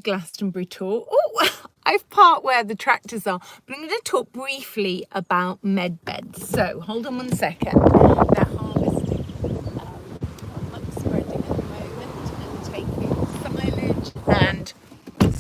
Glastonbury tour. Oh, I've parked where the tractors are, but I'm going to talk briefly about med beds. So hold on one second. They're harvesting spreading at the moment and taking silage and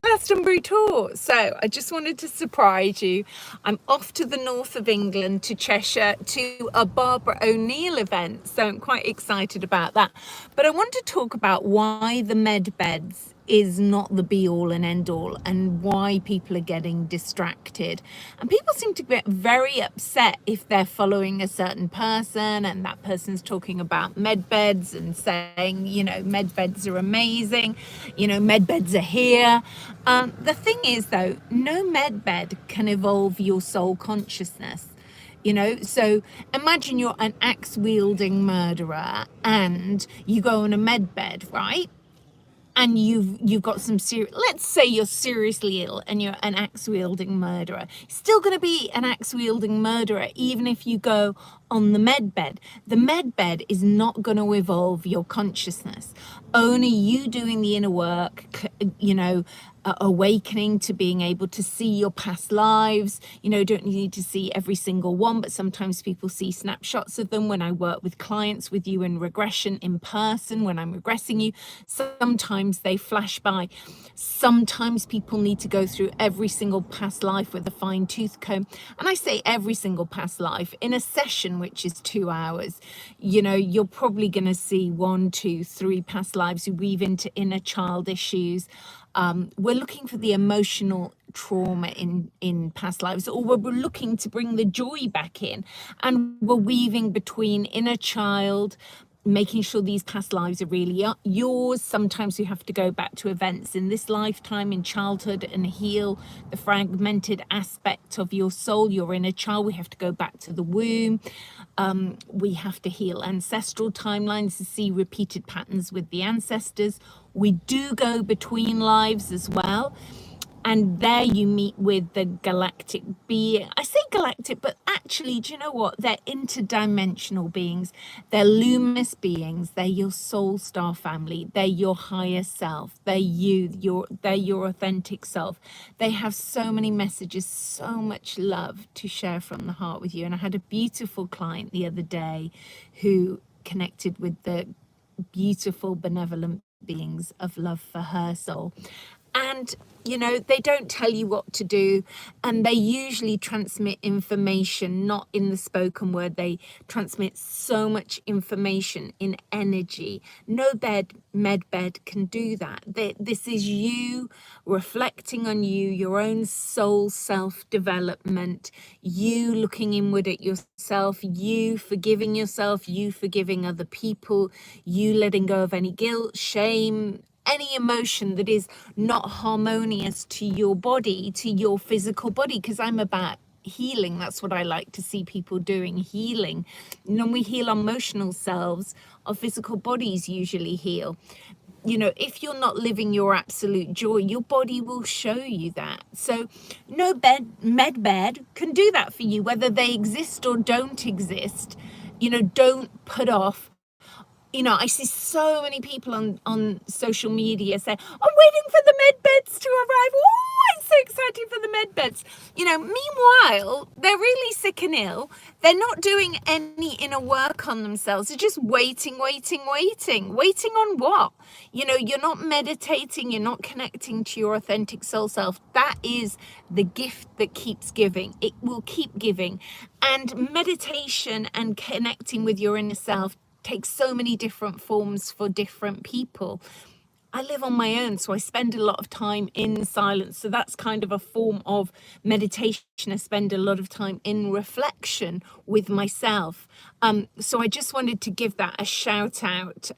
Glastonbury tour. So I just wanted to surprise you. I'm off to the north of England, to Cheshire, to a Barbara O'Neill event. So I'm quite excited about that. But I want to talk about why the med beds is not the be all and end all, and why people are getting distracted. And people seem to get very upset if they're following a certain person and that person's talking about med beds and saying, you know, med beds are amazing, you know, med beds are here. The thing is, though, no med bed can evolve your soul consciousness. You know, so imagine you're an axe wielding murderer and you go on a med bed, right? And you've got some serious, let's say you're seriously ill and you're an axe wielding murderer, still going to be an axe wielding murderer even if you go on the med bed. The med bed is not going to evolve your consciousness. Only you doing the inner work, you know, awakening to being able to see your past lives. You know, don't need to see every single one, but sometimes people see snapshots of them. When I work with clients with you in regression in person, when I'm regressing you, sometimes they flash by. Sometimes people need to go through every single past life with a fine tooth comb. And I say every single past life in a session, which is 2 hours. You know, you're probably going to see 1, 2, 3 past lives. You weave into inner child issues. We're looking for the emotional trauma in past lives, or we're looking to bring the joy back in, and we're weaving between inner child, making sure these past lives are really yours. Sometimes you have to go back to events in this lifetime in childhood and heal the fragmented aspect of your soul, your inner child. We have to go back to the womb. We have to heal ancestral timelines to see repeated patterns with the ancestors. We do go between lives as well. And there you meet with the galactic being. I say galactic, but actually, do you know what? They're interdimensional beings. They're luminous beings. They're your soul star family. They're your higher self. They're you. They're your authentic self. They have so many messages, so much love to share from the heart with you. And I had a beautiful client the other day who connected with the beautiful, benevolent beings of love for her soul. And, you know, they don't tell you what to do, and they usually transmit information, not in the spoken word. They transmit so much information in energy. No med bed can do that. This is you reflecting on you, your own soul self-development, you looking inward at yourself, you forgiving yourself, you forgiving other people, you letting go of any guilt, shame, any emotion that is not harmonious to your body, to your physical body, because I'm about healing. That's what I like to see people doing, healing. And when we heal our emotional selves, our physical bodies usually heal. You know, if you're not living your absolute joy, your body will show you that. So no med bed can do that for you, whether they exist or don't exist. You know, don't put off. You know, I see so many people on social media say, I'm waiting for the med beds to arrive. Oh, I'm so excited for the med beds. You know, meanwhile, they're really sick and ill. They're not doing any inner work on themselves. They're just waiting. Waiting on what? You know, you're not meditating. You're not connecting to your authentic soul self. That is the gift that keeps giving. It will keep giving. And meditation and connecting with your inner self takes so many different forms for different people. I live on my own, so I spend a lot of time in silence. So that's kind of a form of meditation. I spend a lot of time in reflection with myself. So I just wanted to give that a shout out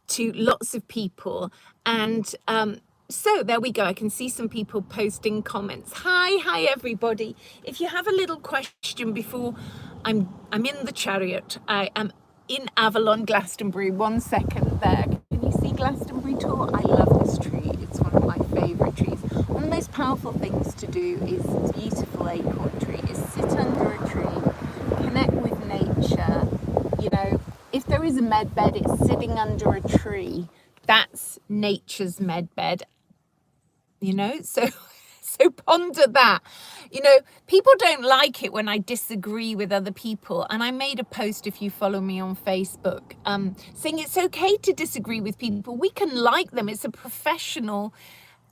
to lots of people. And so there we go. I can see some people posting comments. Hi everybody. If you have a little question before I'm in the chariot. I am in Avalon, Glastonbury. 1 second there. Can you see Glastonbury tour? I love this tree. It's one of my favorite trees. One of the most powerful things to do is this beautiful acorn tree is sit under a tree, connect with nature. You know, if there is a med bed, it's sitting under a tree. That's nature's medbed, you know, so ponder that. You know, people don't like it when I disagree with other people, and I made a post, if you follow me on Facebook, saying it's okay to disagree with people. We can like them. It's a professional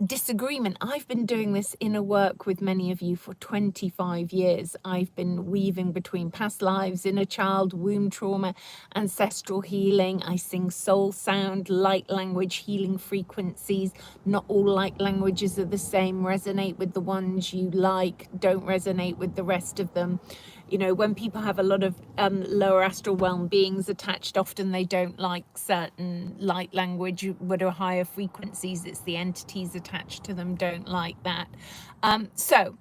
disagreement. I've been doing this inner work with many of you for 25 years. I've been weaving between past lives, inner child, womb trauma, ancestral healing. I sing soul sound, light language, healing frequencies. Not all light languages are the same. Resonate with the ones you like, don't resonate with the rest of them. You know, when people have a lot of lower astral realm beings attached, often they don't like certain light language. What are higher frequencies? It's the entities attached to them don't like that. So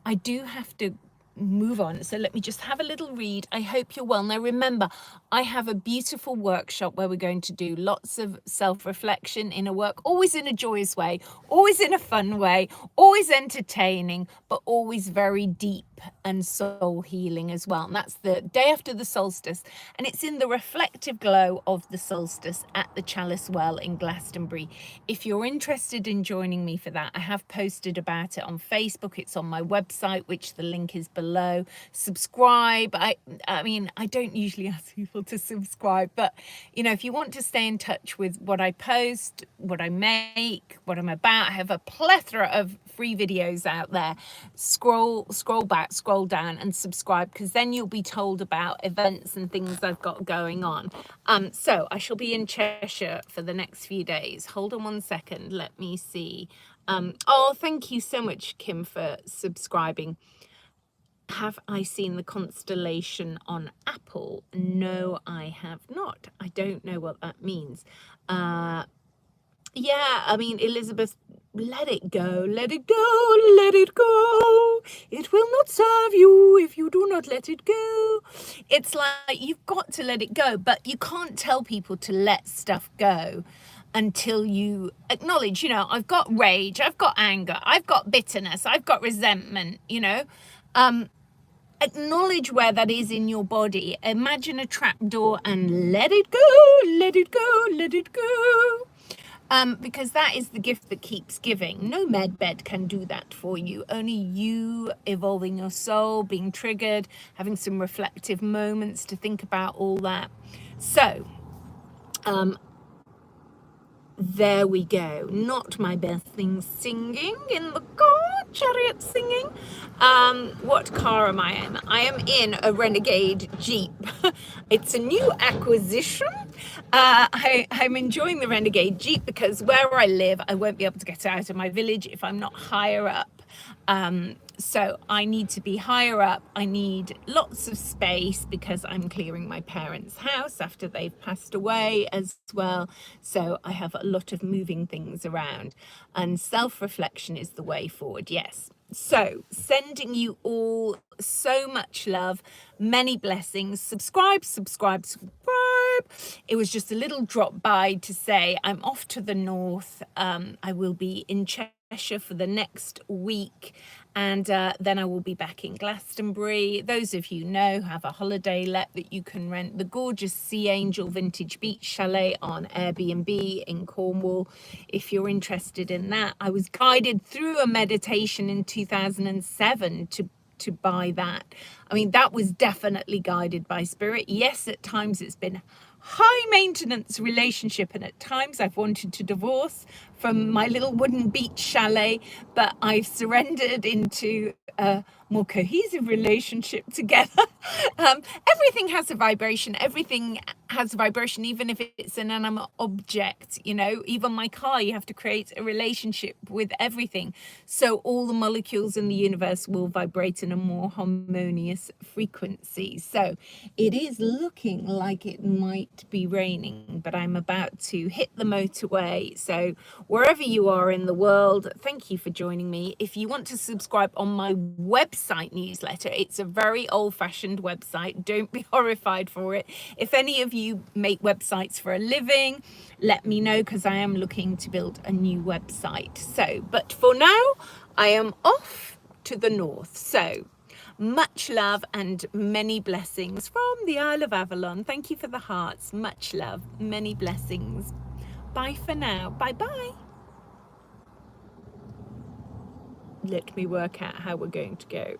I do have to move on. So let me just have a little read. I hope you're well. Now remember, I have a beautiful workshop where we're going to do lots of self-reflection, inner work, always in a joyous way, always in a fun way, always entertaining, but always very deep and soul healing as well. And that's the day after the solstice, and it's in the reflective glow of the solstice at the Chalice Well in Glastonbury. If you're interested in joining me for that, I have posted about it on Facebook. It's on my website, which the link is below. Subscribe. I mean, I don't usually ask people to subscribe, but you know, if you want to stay in touch with what I post, what I make, what I'm about, I have a plethora of free videos out there. Scroll back, scroll down and subscribe, because then you'll be told about events and things I've got going on. So I shall be in Cheshire for the next few days. Hold on one second, let me see. Oh, thank you so much, Kim, for subscribing. Have I seen the constellation on Apple? No, I have not. I don't know what that means. Yeah, I mean, Elizabeth, let it go, let it go, let it go. It will not serve you if you do not let it go. It's like you've got to let it go, but you can't tell people to let stuff go until you acknowledge, you know, I've got rage, I've got anger, I've got bitterness, I've got resentment, you know. Acknowledge where that is in your body. Imagine a trapdoor and let it go, let it go, let it go. Because that is the gift that keeps giving. No medbed can do that for you. Only you evolving your soul, being triggered, having some reflective moments to think about all that. So, there we go. Not my best thing singing in the car, chariot singing. What car am I in? I am in a Renegade Jeep. It's a new acquisition. I'm enjoying the Renegade Jeep because where I live, I won't be able to get out of my village if I'm not higher up. So I need to be higher up. I need lots of space because I'm clearing my parents' house after they've passed away as well. So I have a lot of moving things around, and self-reflection is the way forward. Yes. So sending you all so much love, many blessings. Subscribe. It was just a little drop by to say I'm off to the north. I will be in Cheshire for the next week, and then I will be back in Glastonbury. Those of you know have a holiday let that you can rent the gorgeous Sea Angel Vintage Beach Chalet on Airbnb in Cornwall if you're interested in that. I was guided through a meditation in 2007 to buy that. I mean, that was definitely guided by spirit. Yes, at times it's been high maintenance relationship, and at times I've wanted to divorce from my little wooden beach chalet, but I've surrendered into a more cohesive relationship together. Everything has a vibration. Everything has a vibration, even if it's an inanimate object. You know, even my car, you have to create a relationship with everything, so all the molecules in the universe will vibrate in a more harmonious frequency. So it is looking like it might be raining, but I'm about to hit the motorway. So wherever you are in the world, thank you for joining me. If you want to subscribe on my website newsletter, it's a very old-fashioned website. Don't be horrified for it. If any of you make websites for a living, let me know, because I am looking to build a new website. So, but for now, I am off to the north. So much love and many blessings from the Isle of Avalon. Thank you for the hearts. Much love, many blessings. Bye for now. Bye bye. Let me work out how we're going to go.